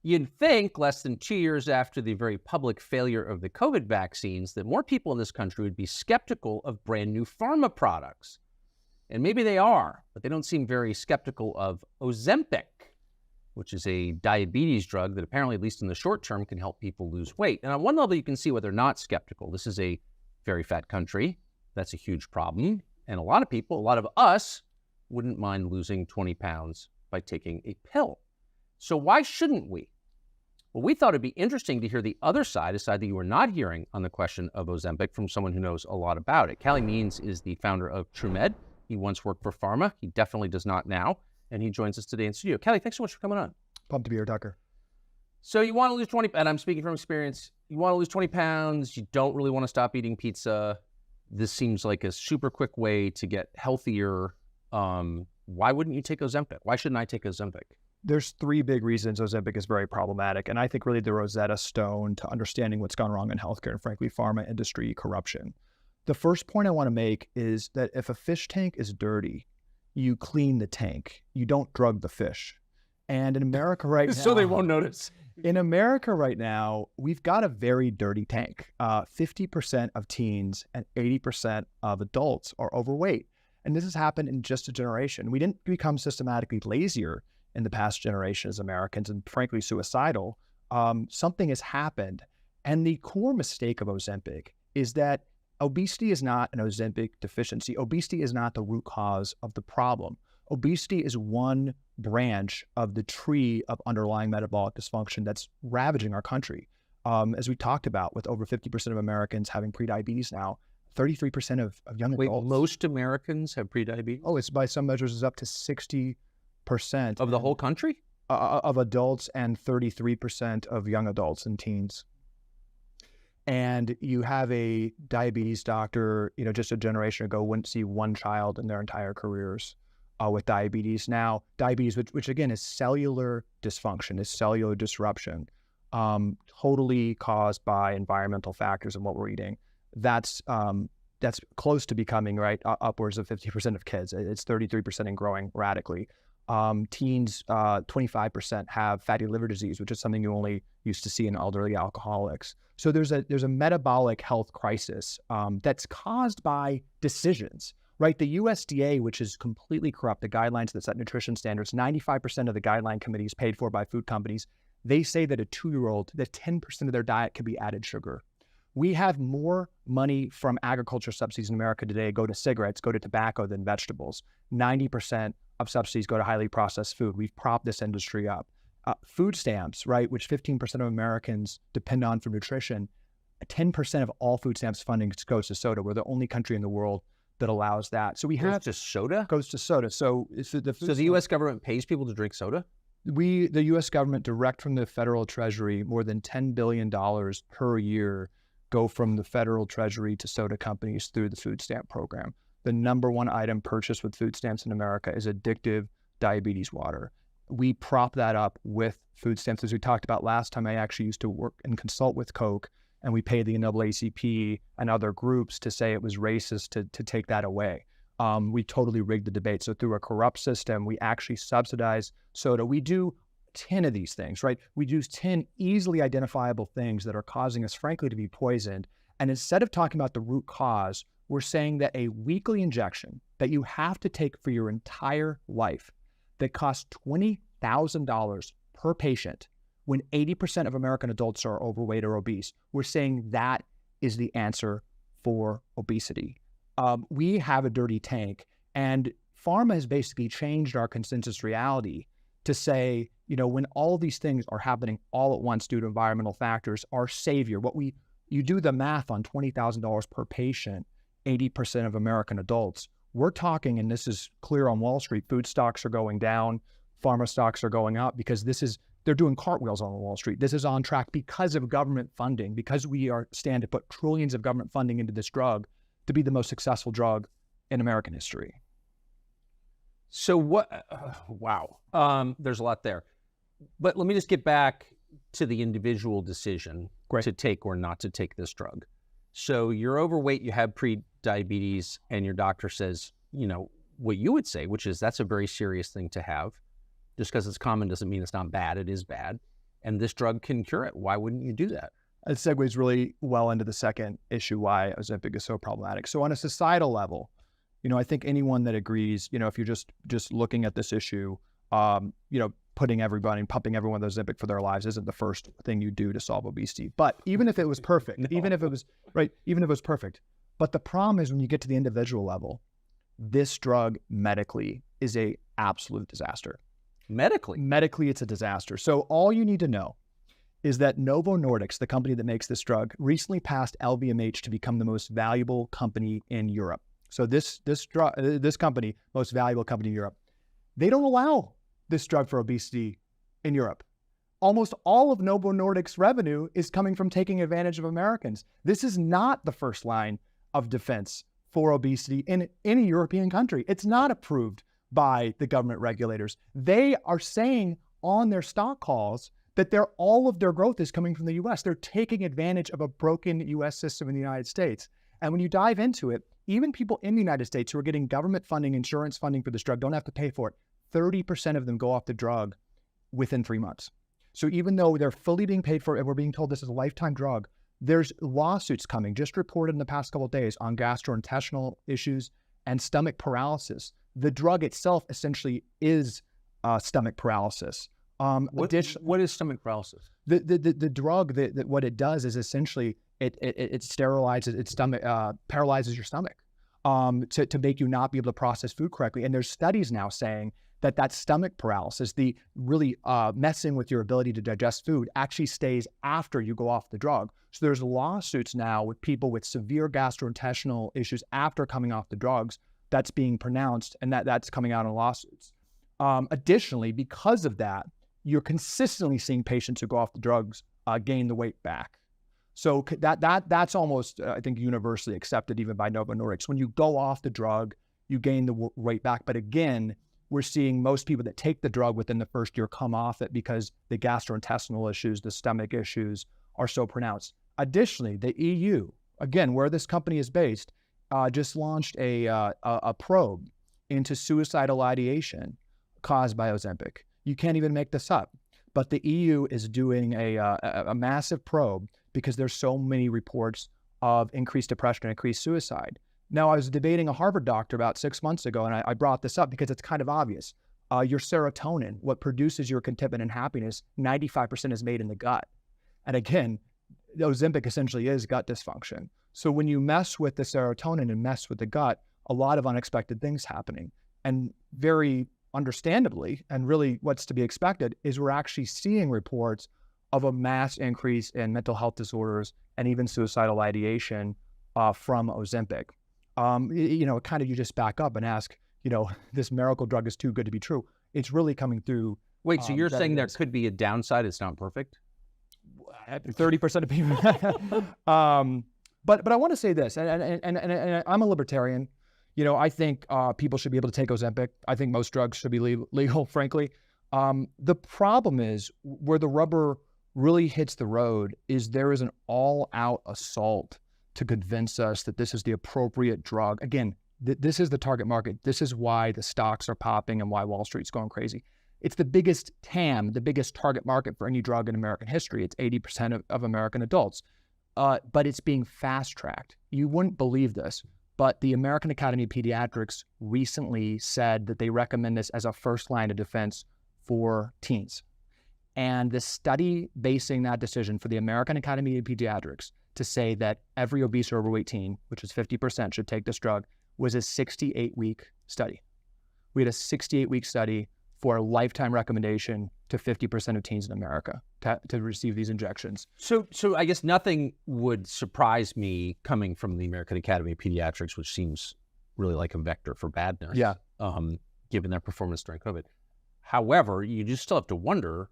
You'd think less than 2 years after the very public failure of the COVID vaccines that more people in this country would be skeptical of brand new pharma products. And maybe they are, but they don't seem very skeptical of Ozempic, which is a diabetes drug that apparently, at least in the short term, can help people lose weight. And on one level, you can see why they're not skeptical. This is a very fat country. That's a huge problem. And a lot of people, a lot of us, wouldn't mind losing 20 pounds by taking a pill. So why shouldn't we? Well, we thought it'd be interesting to hear the other side, a side that you were not hearing on the question of Ozempic from someone who knows a lot about it. Callie Means is the founder of TrueMed. He once worked for Pharma. He definitely does not now. And he joins us today in studio. Callie, thanks so much for coming on. Pumped to be here, Tucker. So you want to lose 20, and I'm speaking from experience, you want to lose 20 pounds, you don't really want to stop eating pizza. This seems like a super quick way to get healthier. Why wouldn't you take Ozempic? Why shouldn't I take Ozempic? There's three big reasons Ozempic is very problematic, and I think really the Rosetta Stone to understanding what's gone wrong in healthcare and frankly pharma industry corruption. The first point I want to make is that if a fish tank is dirty, you clean the tank. You don't drug the fish. And in America right now... So they won't notice. In America right now, we've got a very dirty tank. 50% of teens and 80% of adults are overweight. And this has happened in just a generation. We didn't become systematically lazier in the past generation as Americans and frankly suicidal. Something has happened. And the core mistake of Ozempic is that obesity is not an Ozempic deficiency. Obesity is not the root cause of the problem. Obesity is one branch of the tree of underlying metabolic dysfunction that's ravaging our country. As we talked about, with over 50% of Americans having prediabetes now, 33% of young adults. Wait, most Americans have prediabetes? Oh, it's by some measures is up to 60% of the whole country? Of adults and 33% of young adults and teens. And you have a diabetes doctor, just a generation ago, wouldn't see one child in their entire careers with diabetes. Now, diabetes, which again is cellular dysfunction, is cellular disruption, totally caused by environmental factors and what we're eating. That's close to becoming, upwards of 50% of kids. It's 33% and growing radically. Teens, 25% have fatty liver disease, which is something you only used to see in elderly alcoholics. So there's a metabolic health crisis that's caused by decisions, right? The USDA, which is completely corrupt, the guidelines that set nutrition standards, 95% of the guideline committees paid for by food companies, they say that a 2-year-old, that 10% of their diet could be added sugar. We have more money from agriculture subsidies in America today go to cigarettes, go to tobacco than vegetables. 90% of subsidies go to highly processed food. We've propped this industry up. Food stamps, right, which 15% of Americans depend on for nutrition, 10% of all food stamps funding goes to soda. We're the only country in the world that allows that. So we have... Goes to soda? Goes to soda. So the U.S. government pays people to drink soda? The U.S. government, direct from the federal treasury, more than $10 billion per year go from the federal treasury to soda companies through the food stamp program. The number one item purchased with food stamps in America is addictive diabetes water. We prop that up with food stamps. As we talked about last time, I actually used to work and consult with Coke, and we paid the NAACP and other groups to say it was racist to take that away. We totally rigged the debate. So through a corrupt system, we actually subsidize soda. We do 10 of these things, right? We do 10 easily identifiable things that are causing us, frankly, to be poisoned. And instead of talking about the root cause, we're saying that a weekly injection that you have to take for your entire life that costs $20,000 per patient when 80% of American adults are overweight or obese, we're saying that is the answer for obesity. We have a dirty tank, and pharma has basically changed our consensus reality to say, when all these things are happening all at once due to environmental factors, our savior, you do the math on $20,000 per patient, 80% of American adults, we're talking, and this is clear on Wall Street, food stocks are going down, pharma stocks are going up because they're doing cartwheels on Wall Street. This is on track because of government funding, because we stand to put trillions of government funding into this drug to be the most successful drug in American history. So wow, there's a lot there. But let me just get back to the individual decision to take or not to take this drug. So you're overweight, you have pre-diabetes, and your doctor says, what you would say, which is that's a very serious thing to have. Just because it's common doesn't mean it's not bad. It is bad. and this drug can cure it. Why wouldn't you do that? It segues really well into the second issue, why Ozempic is so problematic. So on a societal level, I think anyone that agrees, if you're just looking at this issue, pumping everyone with Ozempic for their lives isn't the first thing you do to solve obesity. But even if it was perfect, even if it was perfect, but the problem is when you get to the individual level, this drug medically is a absolute disaster. Medically, it's a disaster. So all you need to know is that Novo Nordisk, the company that makes this drug, recently passed LVMH to become the most valuable company in Europe. So this company, most valuable company in Europe, they don't allow this drug for obesity in Europe. Almost all of Novo Nordisk's revenue is coming from taking advantage of Americans. This is not the first line of defense for obesity in any European country. It's not approved by the government regulators. They are saying on their stock calls that all of their growth is coming from the US. They're taking advantage of a broken US system in the United States. And when you dive into it, even people in the United States who are getting government funding, insurance funding for this drug don't have to pay for it. 30% of them go off the drug within 3 months. So even though they're fully being paid for it, and we're being told this is a lifetime drug, there's lawsuits coming, just reported in the past couple of days, on gastrointestinal issues and stomach paralysis. The drug itself essentially is stomach paralysis. What is stomach paralysis? The drug, what it does is essentially it sterilizes its stomach, paralyzes your stomach to make you not be able to process food correctly. And there's studies now saying that stomach paralysis, the really messing with your ability to digest food, actually stays after you go off the drug. So there's lawsuits now with people with severe gastrointestinal issues after coming off the drugs that's being pronounced, and that's coming out in lawsuits. Additionally, because of that, you're consistently seeing patients who go off the drugs gain the weight back. So that's almost, I think, universally accepted even by Novo Nordisk. When you go off the drug, you gain the weight back. But again, we're seeing most people that take the drug within the first year come off it because the gastrointestinal issues, the stomach issues are so pronounced. Additionally, the EU, again, where this company is based, just launched a probe into suicidal ideation caused by Ozempic. You can't even make this up. But the EU is doing a massive probe because there's so many reports of increased depression and increased suicide. Now, I was debating a Harvard doctor about 6 months ago, and I brought this up because it's kind of obvious. Your serotonin, what produces your contentment and happiness, 95% is made in the gut. And again, Ozempic essentially is gut dysfunction. So when you mess with the serotonin and mess with the gut, a lot of unexpected things happening. And very understandably, and really what's to be expected, is we're actually seeing reports of a mass increase in mental health disorders and even suicidal ideation from Ozempic. Kind of you just back up and ask, this miracle drug is too good to be true. It's really coming through. Wait, so you're saying there could be a downside? It's not perfect? 30% of people. But I want to say this, and I'm a libertarian. I think people should be able to take Ozempic. I think most drugs should be legal, frankly. The problem is where the rubber really hits the road is there is an all-out assault to convince us that this is the appropriate drug. Again, this is the target market. This is why the stocks are popping and why Wall Street's going crazy. It's the biggest TAM, the biggest target market for any drug in American history. It's 80% of American adults. But it's being fast-tracked. You wouldn't believe this, but the American Academy of Pediatrics recently said that they recommend this as a first line of defense for teens. And the study basing that decision for the American Academy of Pediatrics to say that every obese or overweight teen, which is 50%, should take this drug, was a 68-week study. We had a 68-week study for a lifetime recommendation to 50% of teens in America to receive these injections. So I guess nothing would surprise me coming from the American Academy of Pediatrics, which seems really like a vector for badness, given their performance during COVID. However, you just still have to wonder,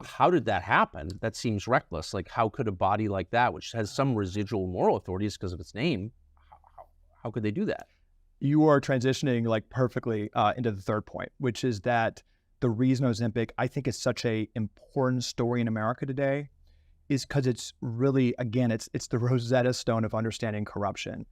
how did that happen? That seems reckless. Like, how could a body like that, which has some residual moral authorities because of its name, how could they do that? You are transitioning perfectly into the third point, which is that the reason Ozempic, I think, is such a important story in America today is because it's really, again, it's the Rosetta Stone of understanding corruption.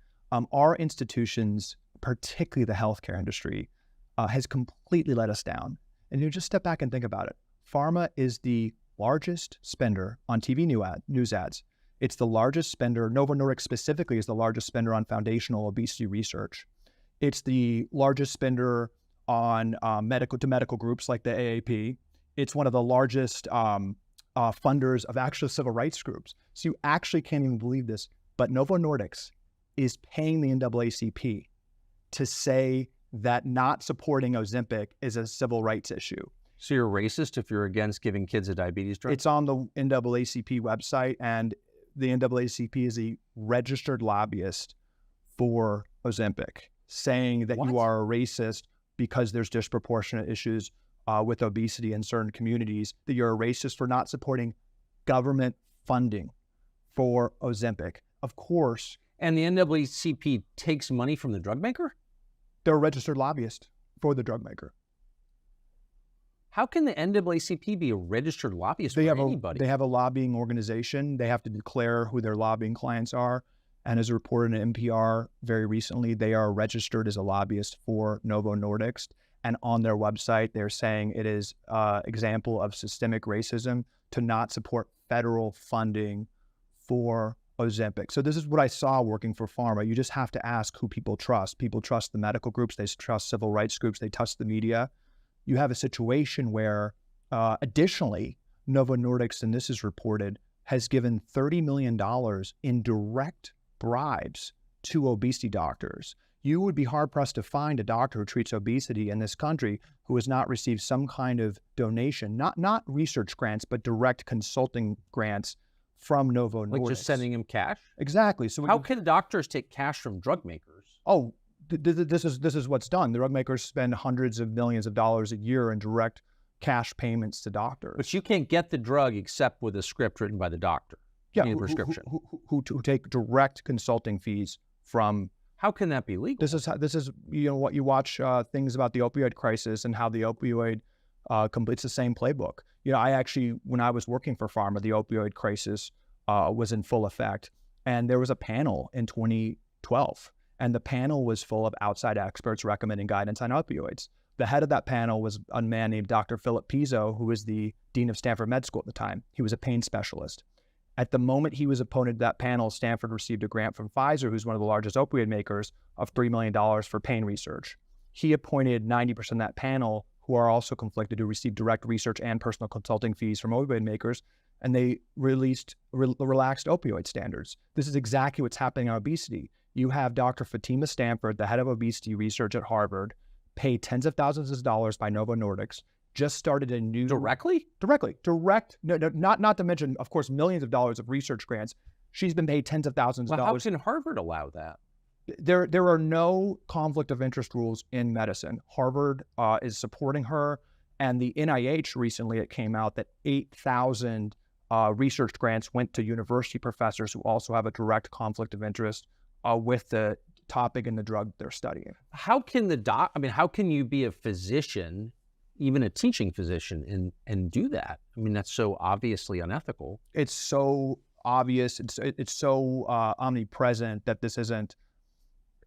Our institutions, particularly the healthcare industry, has completely let us down. And you just step back and think about it. Pharma is the largest spender on TV news ads. It's the largest spender. Novo Nordisk specifically is the largest spender on foundational obesity research. It's the largest spender on medical groups like the AAP. It's one of the largest funders of actual civil rights groups. So you actually can't even believe this, but Novo Nordisk is paying the NAACP to say that not supporting Ozempic is a civil rights issue. So you're racist if you're against giving kids a diabetes drug? It's on the NAACP website, and the NAACP is a registered lobbyist for Ozempic, saying that you are a racist because there's disproportionate issues with obesity in certain communities, that you're a racist for not supporting government funding for Ozempic. Of course. And the NAACP takes money from the drug maker? They're a registered lobbyist for the drug maker. How can the NAACP be a registered lobbyist for anybody? They have a lobbying organization. They have to declare who their lobbying clients are. And as reported in NPR very recently, they are registered as a lobbyist for Novo Nordisk. And on their website, they're saying it is an example of systemic racism to not support federal funding for Ozempic. So this is what I saw working for Pharma. You just have to ask who people trust. People trust the medical groups. They trust civil rights groups. They trust the media. You have a situation where, additionally, Novo Nordisk, and this is reported, has given $30 million in direct bribes to obesity doctors. You would be hard-pressed to find a doctor who treats obesity in this country who has not received some kind of donation, not research grants, but direct consulting grants from Novo Nordisk. Like just sending him cash? Exactly. So how can doctors take cash from drug makers? Oh, this is what's done. The drug makers spend hundreds of millions of dollars a year in direct cash payments to doctors. But you can't get the drug except with a script written by the doctor. Yeah, a prescription. Who take direct consulting fees from. How can that be legal? This is what you watch things about the opioid crisis and how the opioid completes the same playbook. I actually, when I was working for Pharma, the opioid crisis was in full effect, and there was a panel in 2012, and the panel was full of outside experts recommending guidance on opioids. The head of that panel was a man named Dr. Philip Pizzo, who was the dean of Stanford Med School at the time. He was a pain specialist. At the moment he was appointed to that panel, Stanford received a grant from Pfizer, who's one of the largest opioid makers, of $3 million for pain research. He appointed 90% of that panel, who are also conflicted, to receive direct research and personal consulting fees from opioid makers, and they relaxed opioid standards. This is exactly what's happening on obesity. You have Dr. Fatima Stanford, the head of obesity research at Harvard, paid tens of thousands of dollars by Novo Nordisk, just started a new... Directly? Direct. No, not to mention, of course, millions of dollars of research grants. She's been paid tens of thousands of dollars. How can Harvard allow that? There are no conflict of interest rules in medicine. Harvard is supporting her, and the NIH recently, it came out that 8,000 research grants went to university professors who also have a direct conflict of interest with the topic and the drug they're studying. How can how can you be a physician, even a teaching physician, and do that? I mean, that's so obviously unethical. It's so obvious. It's so omnipresent that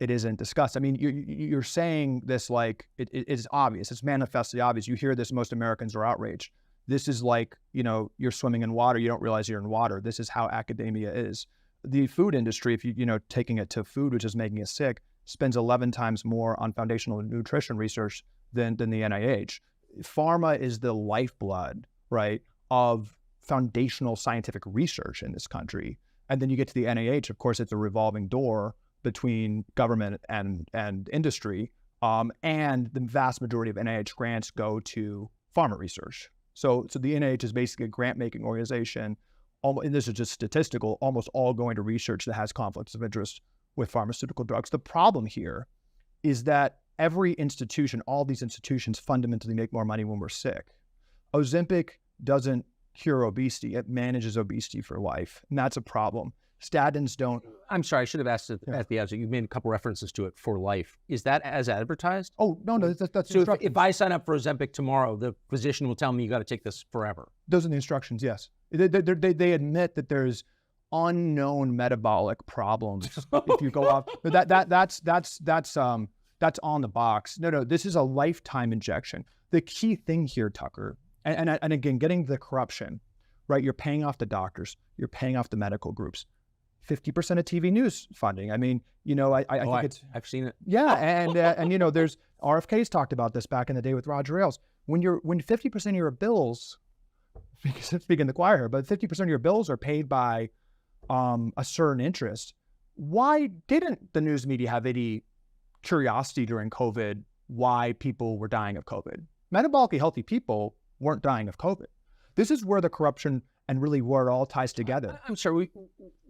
it isn't discussed. I mean, you're saying this like it is obvious. It's manifestly obvious. You hear this, most Americans are outraged. This is like, you're swimming in water. You don't realize you're in water. This is how academia is. The food industry, if taking it to food, which is making us sick, spends 11 times more on foundational nutrition research than the NIH. Pharma is the lifeblood, right, of foundational scientific research in this country. And then you get to the NIH, of course, it's a revolving door between government and industry. And the vast majority of NIH grants go to pharma research. So the NIH is basically a grant-making organization, and this is just statistical, almost all going to research that has conflicts of interest with pharmaceutical drugs. The problem here is that every institution, all these institutions fundamentally make more money when we're sick. Ozempic doesn't cure obesity. It manages obesity for life, and that's a problem. Statins don't. I'm sorry, I should have asked at the outset. You made a couple references to it, for life. Is that as advertised? Oh, no, that's so if I sign up for Ozempic tomorrow, the physician will tell me you got to take this forever. Those are the instructions, yes. They admit that there's unknown metabolic problems if you go off. That's on the box. No, this is a lifetime injection. The key thing here, Tucker, And again, getting the corruption, right? You're paying off the doctors, you're paying off the medical groups. 50% of TV news funding. I mean, think I've seen it. Yeah, and there's RFK's talked about this back in the day with Roger Ailes. When 50% of your bills, speaking the choir here, but 50% of your bills are paid by a certain interest, why didn't the news media have any curiosity during COVID why people were dying of COVID? Metabolically healthy people weren't dying of COVID. This is where the corruption and really where it all ties together. I'm sorry,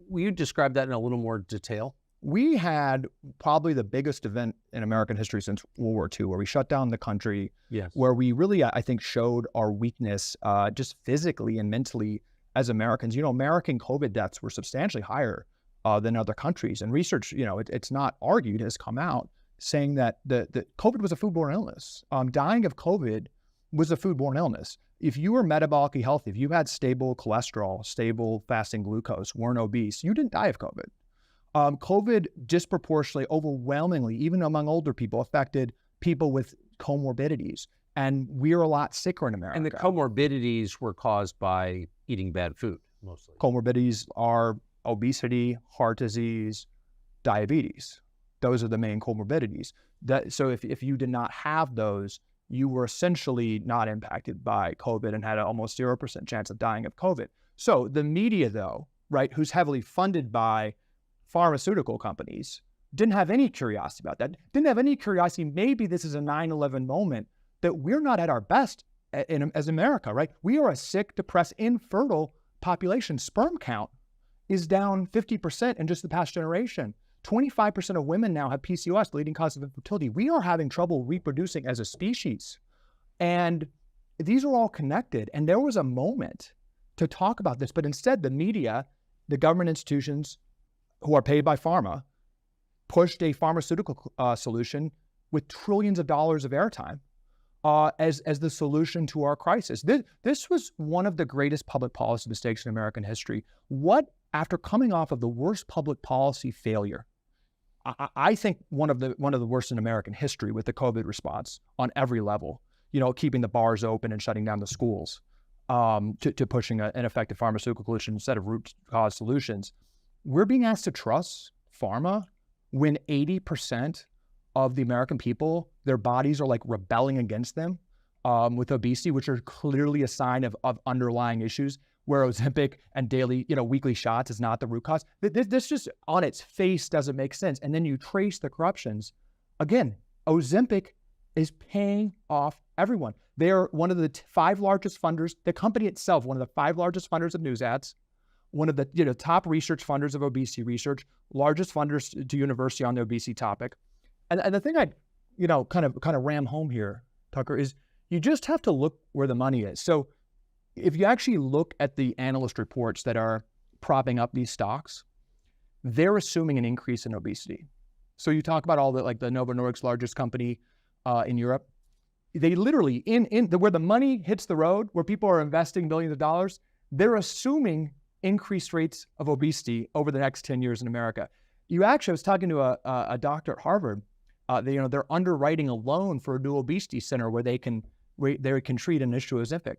will you describe that in a little more detail? We had probably the biggest event in American history since World War II, where we shut down the country, yes, where we really, I think, showed our weakness just physically and mentally as Americans. American COVID deaths were substantially higher than other countries. And research, it's not argued, has come out saying that the COVID was a foodborne illness. Dying of COVID was a foodborne illness. If you were metabolically healthy, if you had stable cholesterol, stable fasting glucose, weren't obese, you didn't die of COVID. COVID disproportionately, overwhelmingly, even among older people, affected people with comorbidities. And we're a lot sicker in America. And the comorbidities were caused by eating bad food, mostly. Comorbidities are obesity, heart disease, diabetes. Those are the main comorbidities. So if you did not have those, you were essentially not impacted by COVID and had an almost 0% chance of dying of COVID. So the media, though, right, who's heavily funded by pharmaceutical companies, didn't have any curiosity about that. Didn't have any curiosity. Maybe this is a 9/11 moment that we're not at our best as America, right? We are a sick, depressed, infertile population. Sperm count is down 50% in just the past generation. 25% of women now have PCOS, the leading cause of infertility. We are having trouble reproducing as a species. And these are all connected. And there was a moment to talk about this, but instead the media, the government institutions who are paid by pharma, pushed a pharmaceutical solution with trillions of dollars of airtime as the solution to our crisis. This was one of the greatest public policy mistakes in American history. After coming off of the worst public policy failure, I think one of the worst in American history with the COVID response on every level, keeping the bars open and shutting down the schools, to pushing an effective pharmaceutical solution instead of root cause solutions. We're being asked to trust pharma when 80% of the American people, their bodies are like rebelling against them with obesity, which are clearly a sign of underlying issues, where Ozempic and daily, weekly shots is not the root cause. This just on its face doesn't make sense. And then you trace the corruptions. Again, Ozempic is paying off everyone. They are one of the 5 largest funders, the company itself, one of the 5 largest funders of news ads, one of the top research funders of obesity research, largest funders to university on the obesity topic. And the thing I, kind of ram home here, Tucker, is you just have to look where the money is. So if you actually look at the analyst reports that are propping up these stocks, they're assuming an increase in obesity. So you talk about all the Novo Nordisk's largest company in Europe. They literally, where the money hits the road, where people are investing billions of dollars, they're assuming increased rates of obesity over the next 10 years in America. I was talking to a doctor at Harvard. They're underwriting a loan for a new obesity center where they can treat an issue of Ozempic.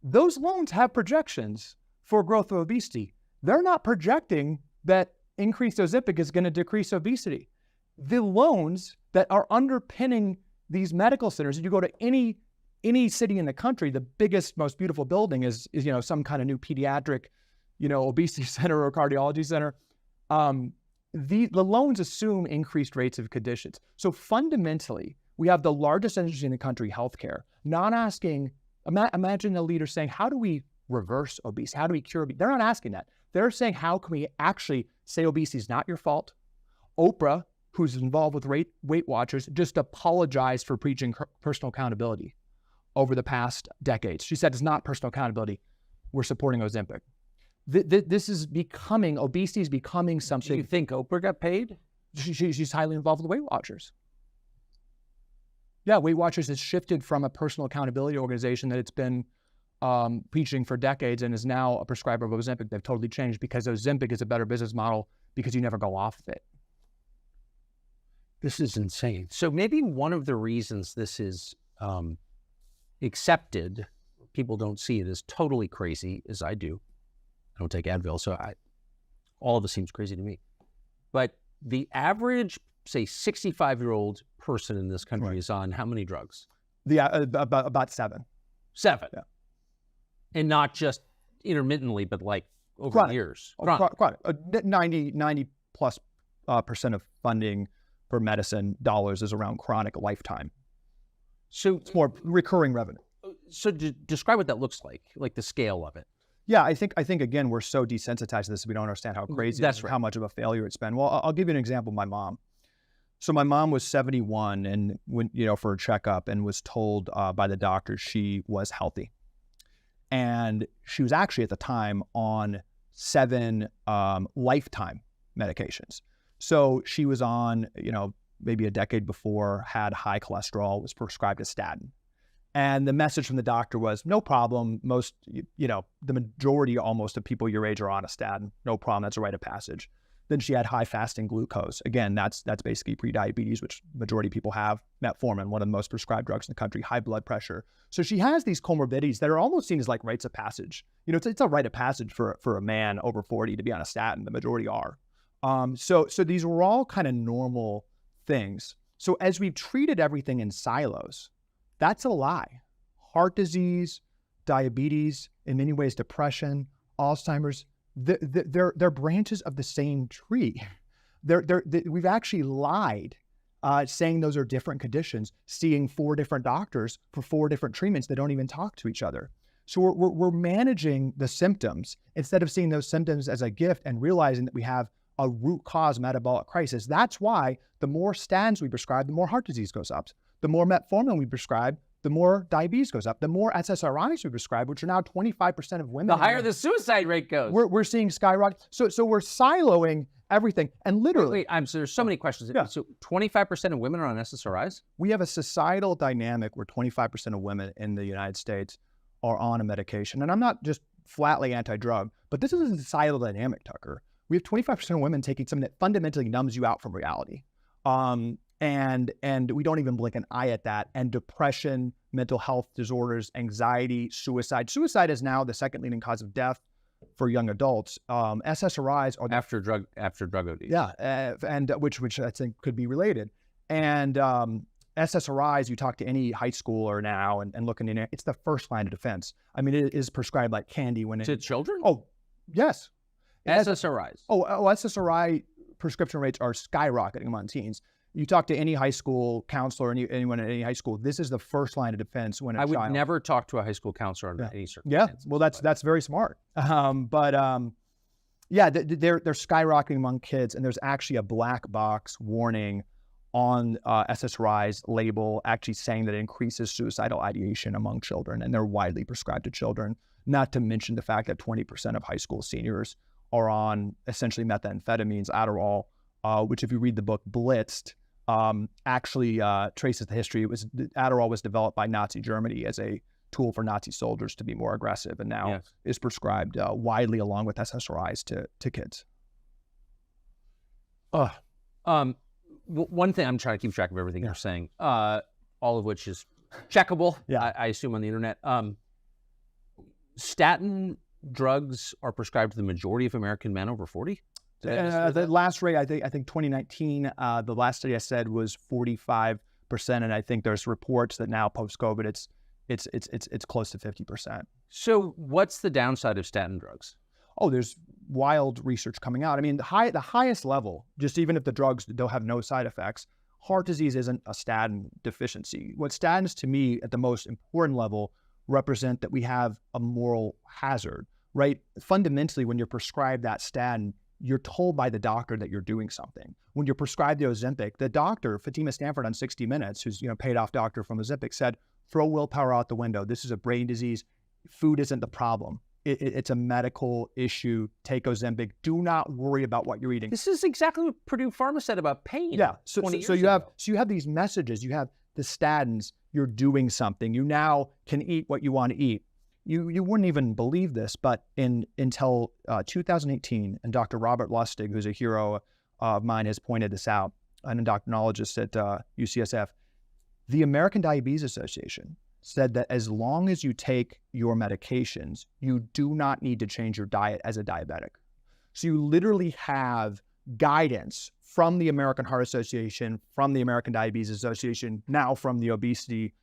Those loans have projections for growth of obesity. They're not projecting that increased Ozempic is going to decrease obesity. The loans that are underpinning these medical centers, if you go to any city in the country, the biggest, most beautiful building is some kind of new pediatric, obesity center or cardiology center. The loans assume increased rates of conditions. So fundamentally, we have the largest industry in the country, healthcare, not asking. Imagine a leader saying, how do we reverse obesity? How do we cure obesity? They're not asking that. They're saying, how can we actually say obesity is not your fault? Oprah, who's involved with Weight Watchers, just apologized for preaching personal accountability over the past decades. She said, it's not personal accountability. We're supporting Ozempic. Obesity is becoming something. Do you think Oprah got paid? She's highly involved with Weight Watchers. Yeah, Weight Watchers has shifted from a personal accountability organization that it's been preaching for decades and is now a prescriber of Ozempic. They've totally changed because Ozempic is a better business model because you never go off of it. This is insane. So maybe one of the reasons this is accepted people don't see it as totally crazy as I do. I don't take Advil, so all of it seems crazy to me. But the average, say, 65-year-old person in this country is on how many drugs? About 7. 7. Yeah. And not just intermittently, but like over Chronic. years. Chronic. 90 plus percent of funding for medicine dollars is around chronic lifetime. So it's more recurring revenue. So describe what that looks like the scale of it. Yeah, I think again, we're so desensitized to this, we don't understand how crazy That's it is, right. how much of a failure it's been. Well, I'll give you an example. My mom. So my mom was 71 and went, for a checkup and was told by the doctor she was healthy. And she was actually at the time on 7 lifetime medications. So she was on, maybe a decade before, had high cholesterol, was prescribed a statin. And the message from the doctor was, no problem. Most, the majority almost of people your age are on a statin. No problem. That's a rite of passage. Then she had high fasting glucose. Again, that's basically prediabetes, which majority of people have. Metformin, one of the most prescribed drugs in the country, high blood pressure. So she has these comorbidities that are almost seen as like rites of passage. It's a rite of passage for a man over 40 to be on a statin. The majority are. So these were all kind of normal things. So as we've treated everything in silos, that's a lie. Heart disease, diabetes, in many ways depression, Alzheimer's, they're branches of the same tree. We've actually lied, saying those are different conditions, seeing 4 different doctors for 4 different treatments that don't even talk to each other. So we're managing the symptoms instead of seeing those symptoms as a gift and realizing that we have a root cause metabolic crisis. That's why the more statins we prescribe, the more heart disease goes up. The more metformin we prescribe, the more diabetes goes up. The more SSRIs we prescribe, which are now 25% of women. The higher the suicide rate goes. We're seeing skyrocket. So we're siloing everything. And literally. Wait, so there's so many questions. Yeah. So 25% of women are on SSRIs? We have a societal dynamic where 25% of women in the United States are on a medication. And I'm not just flatly anti-drug, but this is a societal dynamic, Tucker. We have 25% of women taking something that fundamentally numbs you out from reality. And we don't even blink an eye at that. And depression, mental health disorders, anxiety, suicide. Suicide is now the second leading cause of death for young adults. SSRIs are after drug ODs. Yeah, and which I think could be related. And SSRIs, you talk to any high schooler now and looking in it, it's the first line of defense. I mean, it is prescribed like candy when to children. Oh, yes. SSRIs. SSRI prescription rates are skyrocketing among teens. You talk to any high school counselor, anyone at any high school, this is the first line of defense when I would never talk to a high school counselor under any circumstances. Yeah, well, that's very smart. They're skyrocketing among kids, and there's actually a black box warning on SSRI's label actually saying that it increases suicidal ideation among children, and they're widely prescribed to children, not to mention the fact that 20% of high school seniors are on essentially methamphetamines, Adderall, which if you read the book Blitzed, actually traces the history. Adderall was developed by Nazi Germany as a tool for Nazi soldiers to be more aggressive, and now is prescribed widely along with SSRIs to kids. One thing, I'm trying to keep track of everything you're saying, all of which is checkable, I assume, on the internet. Statin drugs are prescribed to the majority of American men over 40? The last rate, I think 2019, the last study I said was 45%, and I think there's reports that now post-COVID, it's close to 50%. So what's the downside of statin drugs? Oh, there's wild research coming out. I mean, the highest level, just even if the drugs don't have no side effects, heart disease isn't a statin deficiency. What statins, to me, at the most important level, represent that we have a moral hazard, right? Fundamentally, when you're prescribed that statin, you're told by the doctor that you're doing something. When you're prescribed the Ozempic, the doctor, Fatima Stanford on 60 Minutes, who's paid off doctor from Ozempic, said, throw willpower out the window. This is a brain disease. Food isn't the problem. It's a medical issue. Take Ozempic. Do not worry about what you're eating. This is exactly what Purdue Pharma said about pain. Yeah. So you have these messages. You have the statins. You're doing something. You now can eat what you want to eat. You wouldn't even believe this, but until 2018, and Dr. Robert Lustig, who's a hero of mine, has pointed this out, an endocrinologist at UCSF, the American Diabetes Association said that as long as you take your medications, you do not need to change your diet as a diabetic. So you literally have guidance from the American Heart Association, from the American Diabetes Association, now from the obesity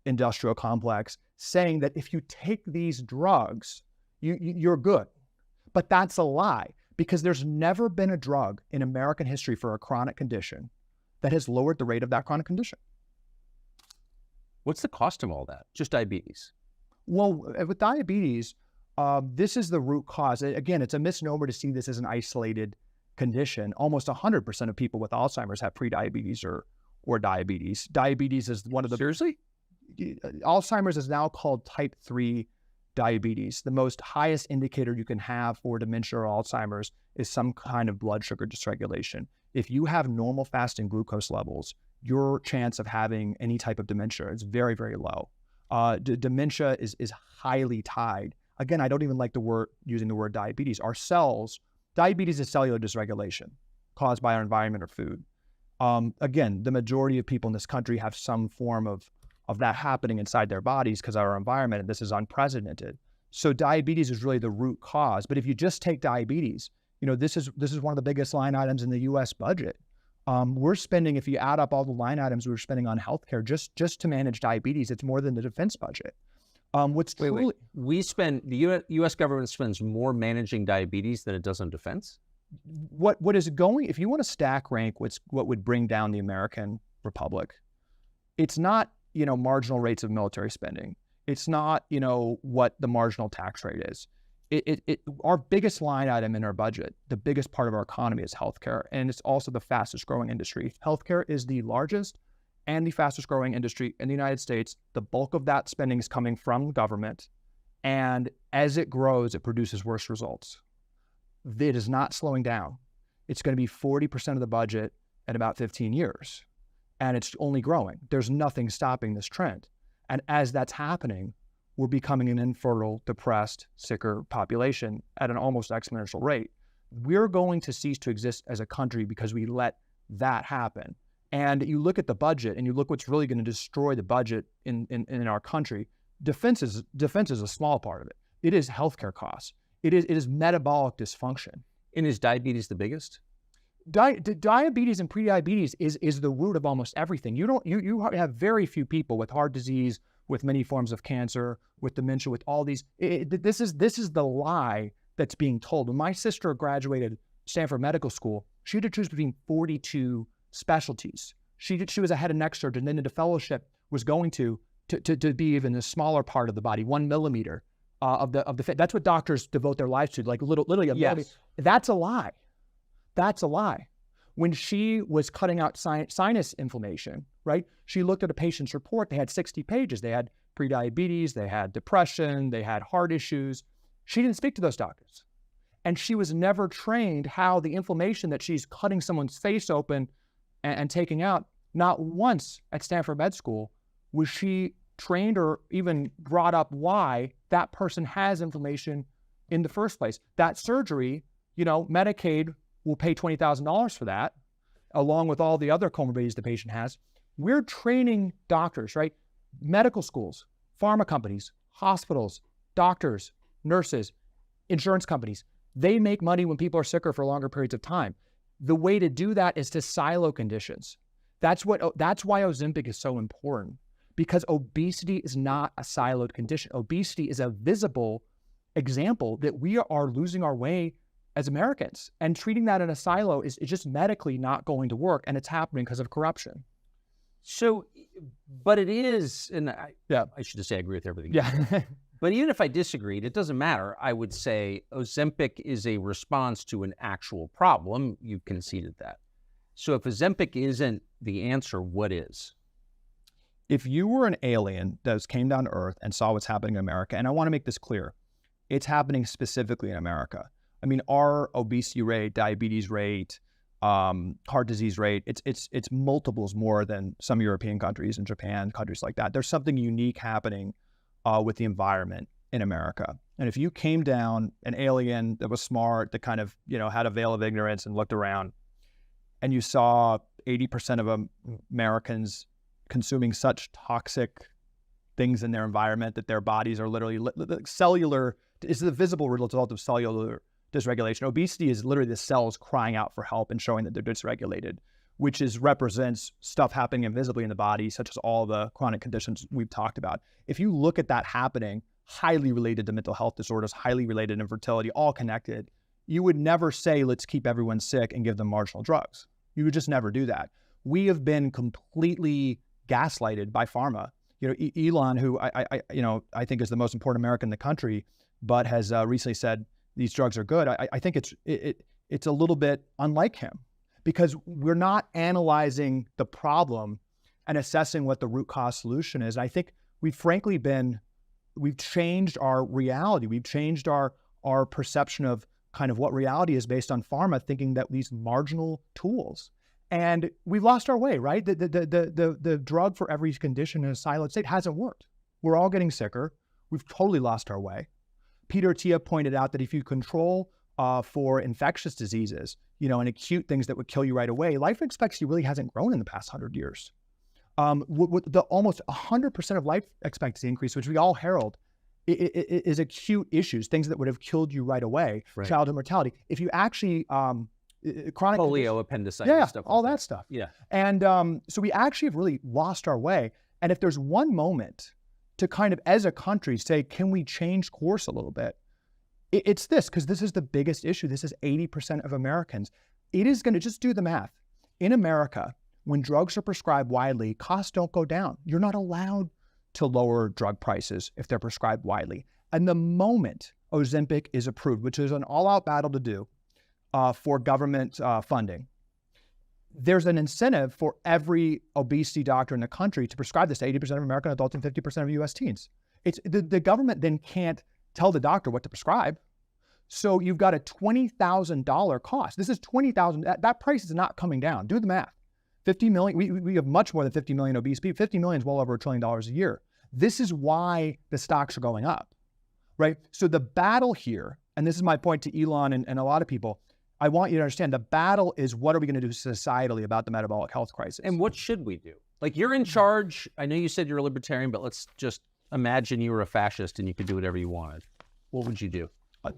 industrial complex, saying that if you take these drugs, you're good. But that's a lie, because there's never been a drug in American history for a chronic condition that has lowered the rate of that chronic condition. What's the cost of all that? Just diabetes? Well, with diabetes, this is the root cause. Again, it's a misnomer to see this as an isolated condition. Almost 100% of people with Alzheimer's have prediabetes or diabetes. Diabetes is one of the... Seriously? Alzheimer's is now called type 3 diabetes. The most highest indicator you can have for dementia or Alzheimer's is some kind of blood sugar dysregulation. If you have normal fasting glucose levels, your chance of having any type of dementia is very, very low. Dementia is highly tied. Again, I don't even like using the word diabetes. Our cells, diabetes is cellular dysregulation caused by our environment or food. Again, the majority of people in this country have some form of that happening inside their bodies because of our environment, and this is unprecedented. So diabetes is really the root cause. But if you just take diabetes, this is one of the biggest line items in the U.S. budget. We're spending, if you add up all the line items we're spending on healthcare just to manage diabetes, it's more than the defense budget. The U.S. government spends more managing diabetes than it does on defense? What is going, if you want to stack rank what would bring down the American Republic, it's not, marginal rates of military spending. It's not, what the marginal tax rate is. Our biggest line item in our budget, the biggest part of our economy is healthcare, and it's also the fastest growing industry. Healthcare is the largest and the fastest growing industry in the United States. The bulk of that spending is coming from government, and as it grows, it produces worse results. It is not slowing down. It's going to be 40% of the budget in about 15 years, and it's only growing. There's nothing stopping this trend. And as that's happening, we're becoming an infertile, depressed, sicker population at an almost exponential rate. We're going to cease to exist as a country because we let that happen. And you look at the budget and you look what's really going to destroy the budget in our country. Defense is a small part of it. It is healthcare costs. It is metabolic dysfunction. And is diabetes the biggest? Diabetes and prediabetes is the root of almost everything. You have very few people with heart disease, with many forms of cancer, with dementia, with all these. This is the lie that's being told. When my sister graduated Stanford Medical School, she had to choose between 42 specialties. She was a head and neck surgeon, then into fellowship was going to be even a smaller part of the body, 1 millimeter of the. That's what doctors devote their lives to, like literally a millimeter. That's a lie. That's a lie. When she was cutting out sinus inflammation, right? She looked at a patient's report. They had 60 pages. They had prediabetes, they had depression, they had heart issues. She didn't speak to those doctors. And she was never trained how the inflammation that she's cutting someone's face open and taking out, not once at Stanford Med School was she trained or even brought up why that person has inflammation in the first place. That surgery, Medicaid will pay $20,000 for that, along with all the other comorbidities the patient has. We're training doctors, right? Medical schools, pharma companies, hospitals, doctors, nurses, insurance companies. They make money when people are sicker for longer periods of time. The way to do that is to silo conditions. That's why Ozempic is so important, because obesity is not a siloed condition. Obesity is a visible example that we are losing our way as Americans, and treating that in a silo is just medically not going to work, and it's happening because of corruption. So, but it is, and I should just say I agree with everything. Yeah. But even if I disagreed, it doesn't matter. I would say Ozempic is a response to an actual problem. You conceded that. So if Ozempic isn't the answer, what is? If you were an alien that came down to Earth and saw what's happening in America, and I want to make this clear, it's happening specifically in America. I mean, our obesity rate, diabetes rate, heart disease rate, it's multiples more than some European countries and Japan, countries like that. There's something unique happening with the environment in America. And if you came down, an alien that was smart, that kind of, had a veil of ignorance and looked around, and you saw 80% of Americans consuming such toxic things in their environment, that their bodies are literally cellular. Is the visible result of cellular dysregulation. Obesity is literally the cells crying out for help and showing that they're dysregulated, which represents stuff happening invisibly in the body, such as all the chronic conditions we've talked about. If you look at that happening, highly related to mental health disorders, highly related to infertility, all connected, you would never say, let's keep everyone sick and give them marginal drugs. You would just never do that. We have been completely gaslighted by pharma. Elon, who I think is the most important American in the country, but has recently said these drugs are good. I think it's a little bit unlike him, because we're not analyzing the problem and assessing what the root cause solution is. I think we've changed our reality. We've changed our perception of kind of what reality is based on pharma, thinking that these marginal tools. And we've lost our way, right? The drug for every condition in a siloed state hasn't worked. We're all getting sicker. We've totally lost our way. Peter Tia pointed out that if you control for infectious diseases, and acute things that would kill you right away, life expectancy really hasn't grown in the past 100 years. With the almost 100% of life expectancy increase, which we all herald, is acute issues, things that would have killed you right away, right. Childhood mortality. If you actually, chronic polio, appendicitis, stuff all like that stuff. Yeah. And so we actually have really lost our way. And if there's one moment to kind of, as a country, say, can we change course a little bit? It's this, because this is the biggest issue. This is 80% of Americans. It is going to, just do the math. In America, when drugs are prescribed widely, costs don't go down. You're not allowed to lower drug prices if they're prescribed widely. And the moment Ozempic is approved, which is an all-out battle to do for government funding, there's an incentive for every obesity doctor in the country to prescribe this to 80% of American adults and 50% of US teens. It's the government then can't tell the doctor what to prescribe. So you've got a $20,000 cost. This is $20,000. That price is not coming down. Do the math. 50 million, we have much more than 50 million obese people. 50 million is well over $1 trillion a year. This is why the stocks are going up, right? So the battle here, and this is my point to Elon and a lot of people, I want you to understand the battle is, what are we going to do societally about the metabolic health crisis? And what should we do? Like, you're in charge. I know you said you're a libertarian, but let's just imagine you were a fascist and you could do whatever you wanted. What would you do?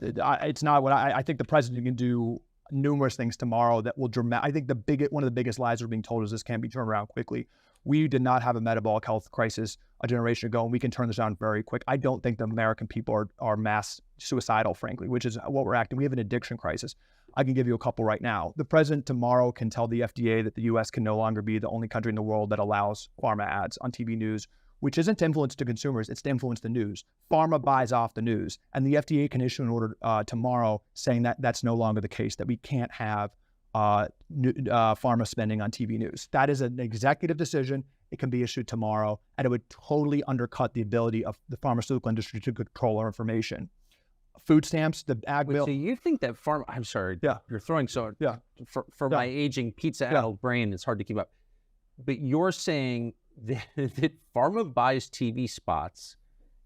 It's not what I think the president can do numerous things tomorrow that will I think one of the biggest lies we're being told is this can't be turned around quickly. We did not have a metabolic health crisis a generation ago, and we can turn this around very quick. I don't think the American people are mass suicidal, frankly, which is what we're acting. We have an addiction crisis. I can give you a couple right now. The president tomorrow can tell the FDA that the U.S. can no longer be the only country in the world that allows pharma ads on TV news, which isn't to influence to consumers, it's to influence the news. Pharma buys off the news, and the FDA can issue an order tomorrow saying that that's no longer the case, that we can't have pharma spending on TV news. That is an executive decision. It can be issued tomorrow, and it would totally undercut the ability of the pharmaceutical industry to control our information. Food stamps, the ag bill. So you think that pharma, I'm sorry, you're throwing for my aging pizza-addled brain, it's hard to keep up. But you're saying that pharma buys TV spots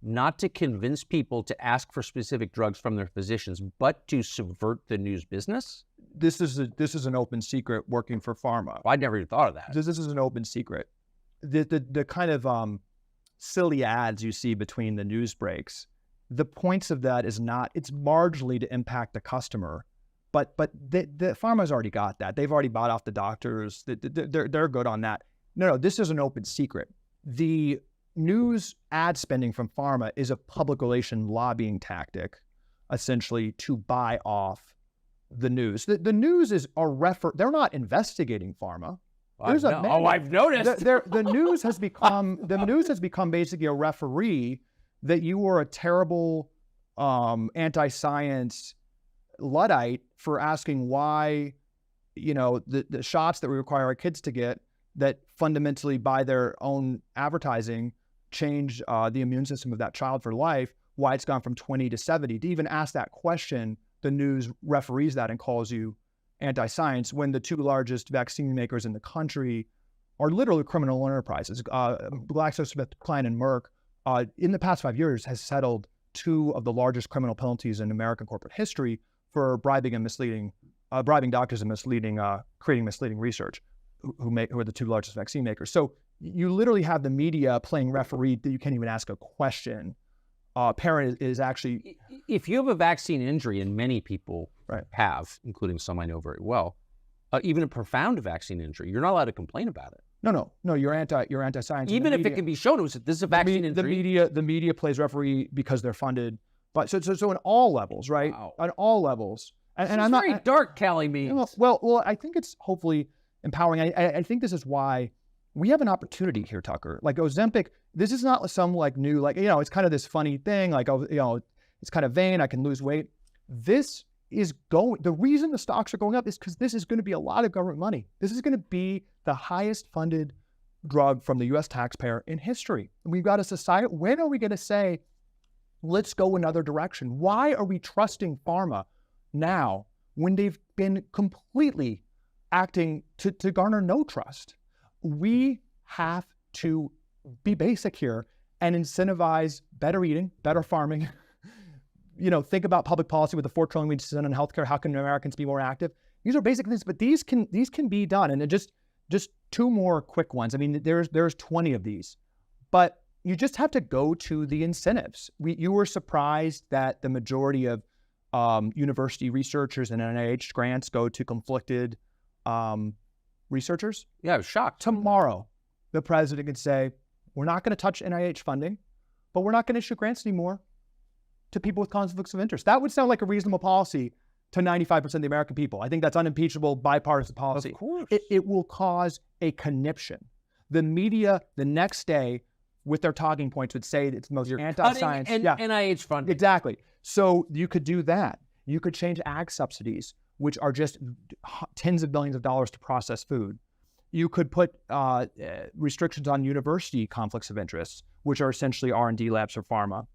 not to convince people to ask for specific drugs from their physicians, but to subvert the news business? This is an open secret working for pharma. Well, I'd never even thought of that. This is an open secret. The kind of silly ads you see between the news breaks, the points of that is not, it's marginally to impact the customer, but the pharma's already got that. They've already bought off the doctors. They're good on that. No, this is an open secret. The news ad spending from pharma is a public relation lobbying tactic, essentially, to buy off the news. The news is they're not investigating pharma. I've noticed. The news has become basically a referee that you were a terrible anti-science Luddite for asking why, the shots that we require our kids to get, that fundamentally by their own advertising change the immune system of that child for life, why it's gone from 20 to 70. To even ask that question, the news referees that and calls you anti-science, when the two largest vaccine makers in the country are literally criminal enterprises. GlaxoSmithKline and Merck, in the past 5 years, has settled two of the largest criminal penalties in American corporate history for bribing doctors and creating misleading research. who are the two largest vaccine makers. So you literally have the media playing referee that you can't even ask a question. Parent is actually... If you have a vaccine injury, and many people have, including some I know very well, even a profound vaccine injury, you're not allowed to complain about it. No, you're anti-science. Even if it can be shown to us that this is a vaccine injury. The media plays referee because they're funded. But so in all levels, right? Wow. On all levels. And I'm not very dark, Callie means. Well, I think it's hopefully empowering. I think this is why we have an opportunity here, Tucker. Like Ozempic, this is not some like new, like, it's kind of this funny thing, like, it's kind of vain, I can lose weight. This is the reason the stocks are going up is because this is going to be a lot of government money. This is going to be the highest funded drug from the US taxpayer in history. And we've got a society, when are we going to say, let's go another direction? Why are we trusting pharma now when they've been completely acting to garner no trust? We have to be basic here and incentivize better eating, better farming. Think about public policy with the $4 trillion we spend on healthcare. How can Americans be more active? These are basic things, but these can be done. And just two more quick ones. I mean, there's 20 of these, but you just have to go to the incentives. You were surprised that the majority of university researchers and NIH grants go to conflicted researchers? Yeah, I was shocked. Tomorrow, the president could say, we're not going to touch NIH funding, but we're not going to issue grants anymore to people with conflicts of interest. That would sound like a reasonable policy to 95% of the American people. I think that's unimpeachable, bipartisan policy. Of course. It will cause a conniption. The media the next day, with their talking points, would say it's the most anti-science. NIH funding. Exactly. So you could do that. You could change ag subsidies, which are just tens of billions of dollars to process food. You could put restrictions on university conflicts of interest, which are essentially R&D labs for pharma.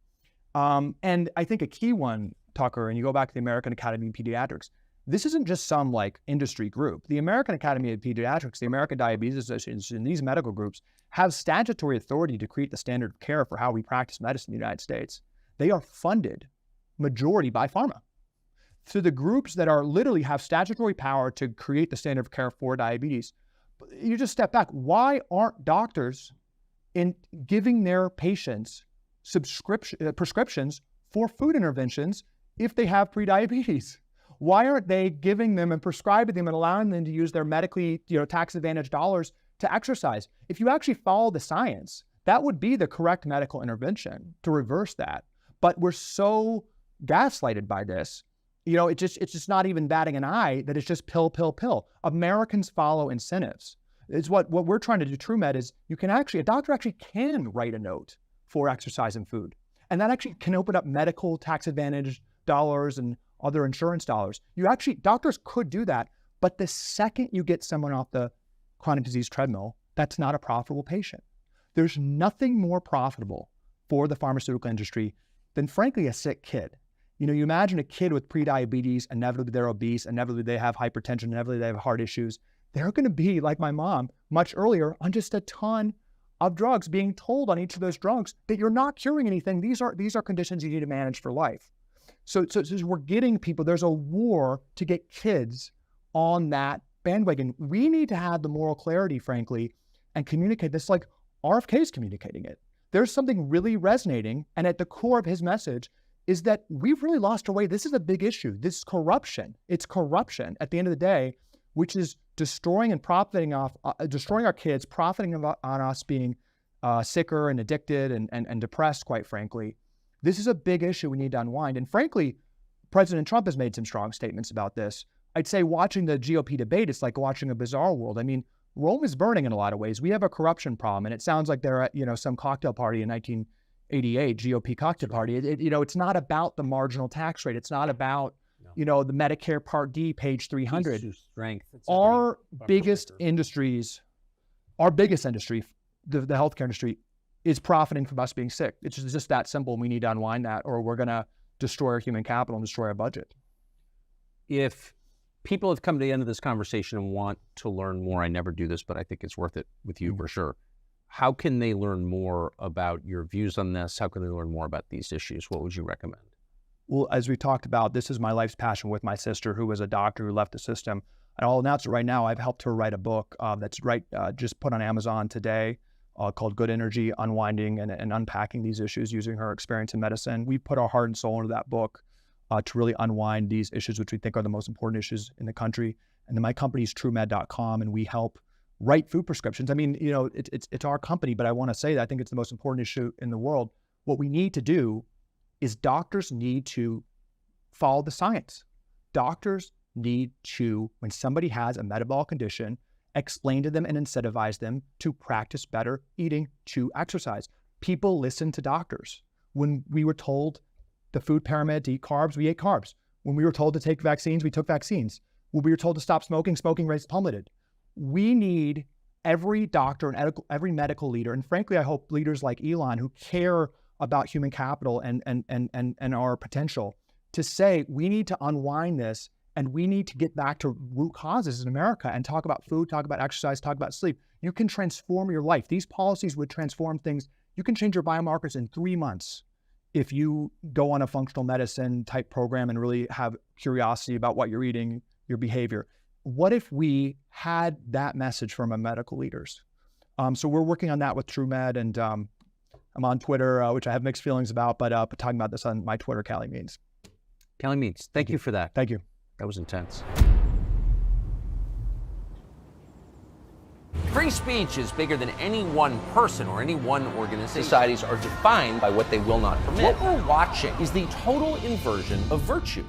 And I think a key one, Tucker, and you go back to the American Academy of Pediatrics, this isn't just some like industry group. The American Academy of Pediatrics, the American Diabetes Association, and these medical groups have statutory authority to create the standard of care for how we practice medicine in the United States. They are funded majority by pharma. So the groups that are literally have statutory power to create the standard of care for diabetes, you just step back. Why aren't doctors in giving their patients prescriptions for food interventions if they have prediabetes? Why aren't they giving them and prescribing them and allowing them to use their medically, tax advantage dollars to exercise? If you actually follow the science, that would be the correct medical intervention to reverse that. But we're so gaslighted by this. It's just not even batting an eye that it's just pill, pill, pill. Americans follow incentives. It's what we're trying to do. TrueMed is a doctor actually can write a note for exercise and food. And that actually can open up medical tax advantage dollars and other insurance dollars. Doctors could do that, but the second you get someone off the chronic disease treadmill, that's not a profitable patient. There's nothing more profitable for the pharmaceutical industry than, frankly, a sick kid. You imagine a kid with prediabetes, inevitably they're obese, inevitably they have hypertension, inevitably they have heart issues. They're going to be, like my mom, much earlier on just a ton of drugs, being told on each of those drugs that you're not curing anything. These are conditions you need to manage for life. So we're getting people, there's a war to get kids on that bandwagon. We need to have the moral clarity, frankly, and communicate this like RFK is communicating it. There's something really resonating, and at the core of his message is that we've really lost our way. This is a big issue. This is corruption. It's corruption at the end of the day, which is destroying and profiting off, destroying our kids, profiting on us being sicker and addicted and depressed, quite frankly. This is a big issue we need to unwind. And frankly, President Trump has made some strong statements about this. I'd say watching the GOP debate, it's like watching a bizarre world. I mean, Rome is burning in a lot of ways. We have a corruption problem, and it sounds like they're at some cocktail party in 1988, GOP cocktail party. It's not about the marginal tax rate. It's not about the Medicare Part D, page 300. Our biggest industry, the healthcare industry, is profiting from us being sick. It's just that simple, and we need to unwind that, or we're going to destroy our human capital and destroy our budget. If people have come to the end of this conversation and want to learn more, I never do this, but I think it's worth it with you for sure. How can they learn more about your views on this? How can they learn more about these issues? What would you recommend? Well, as we talked about, this is my life's passion with my sister, who was a doctor who left the system. And I'll announce it right now. I've helped her write a book that's just put on Amazon today called Good Energy, Unwinding and Unpacking These Issues Using Her Experience in Medicine. We put our heart and soul into that book to really unwind these issues, which we think are the most important issues in the country. And then my company is TrueMed.com, and we help write food prescriptions. I mean, it's our company, but I want to say that I think it's the most important issue in the world. What we need to do is doctors need to follow the science. Doctors need to, when somebody has a metabolic condition, explain to them and incentivize them to practice better eating, to exercise. People listen to doctors. When we were told the food pyramid to eat carbs, we ate carbs. When we were told to take vaccines, we took vaccines. When we were told to stop smoking, smoking rates plummeted. We need every doctor and every medical leader, and frankly, I hope leaders like Elon who care about human capital and our potential, to say we need to unwind this and we need to get back to root causes in America and talk about food, talk about exercise, talk about sleep. You can transform your life. These policies would transform things. You can change your biomarkers in 3 months if you go on a functional medicine type program and really have curiosity about what you're eating, your behavior. What if we had that message from our medical leaders? So we're working on that with TrueMed, and I'm on Twitter, which I have mixed feelings about, but talking about this on my Twitter, Callie Means. Callie Means, thank you for that. Thank you. That was intense. Free speech is bigger than any one person or any one organization. Societies are defined by what they will not permit. What we're watching is the total inversion of virtue.